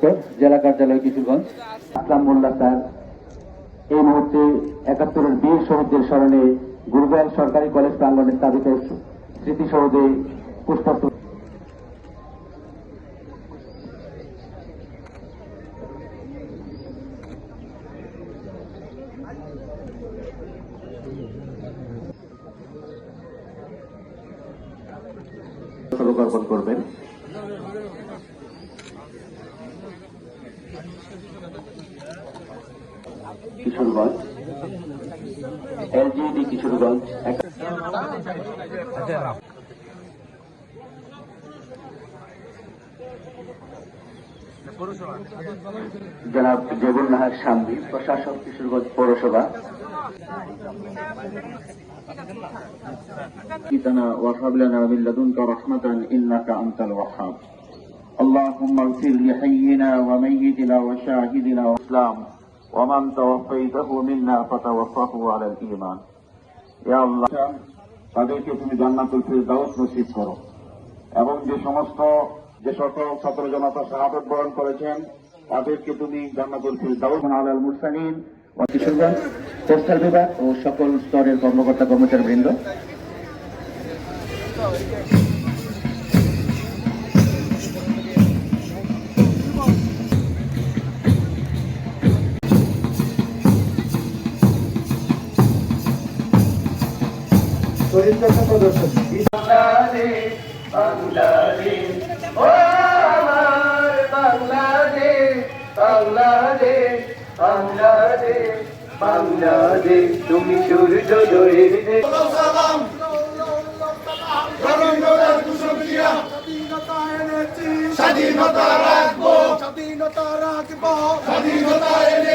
Director, জেলা কার্যালয় কিশোরগঞ্জ। আসলাম মোল্লা sir এই মুহূর্তে ৭১-এর বীর শহীদদের স্মরণে গুরুগঞ্জ সরকারি কলেজ প্রাঙ্গণে স্থাপিত স্মৃতিসৌধে পুষ্পস্তবক অর্পণ করবেন। কিশোরগঞ্জ এলজিডি কিশোরগঞ্জ জনাব জেবুল নাহার শামবি, প্রশাসক কিশোরগঞ্জ পৌরসভা। কিতানা ওয়াহাব লানা মিন লাদুনকা রাহমাতান ইন্নাকা আনতাল ওয়াহ্হাব। আল্লাহুম্মা ইগফির লিহাইয়িনা ওয়া মাইয়িতিনা ওয়া শাহিদিনা ওয়া ইসলাম ওয়া মান তাওয়াফাইতাহু মিন্না ফাতাওয়াফাহু আলাল ঈমান। ইয়া আল্লাহ, তাদেরকে তুমি জান্নাতুল ফিরদাউস নসিব করো এবং যে সকল ছাত্র জনতা শাহাদাত বরণ করেছেন তাদেরকে তুমি জান্নাতুল ফিরদাউস আলাল মুরসালিন। কিশোরগঞ্জ পোস্টাল বিভাগ ও সকল স্তরের কর্মকর্তা কর্মচারী বৃন্দ, প্রদর্শন বাংলাদেশ, ও আমার বাংলাদেশ, বাংলাদেশ, বাংলাদেশ, বাংলাদেশ, তুমি সূর্যোদয়ের দেশ। স্বাধীনতা রাখবো, স্বাধীনতা রাখবো, স্বাধীনতা এনে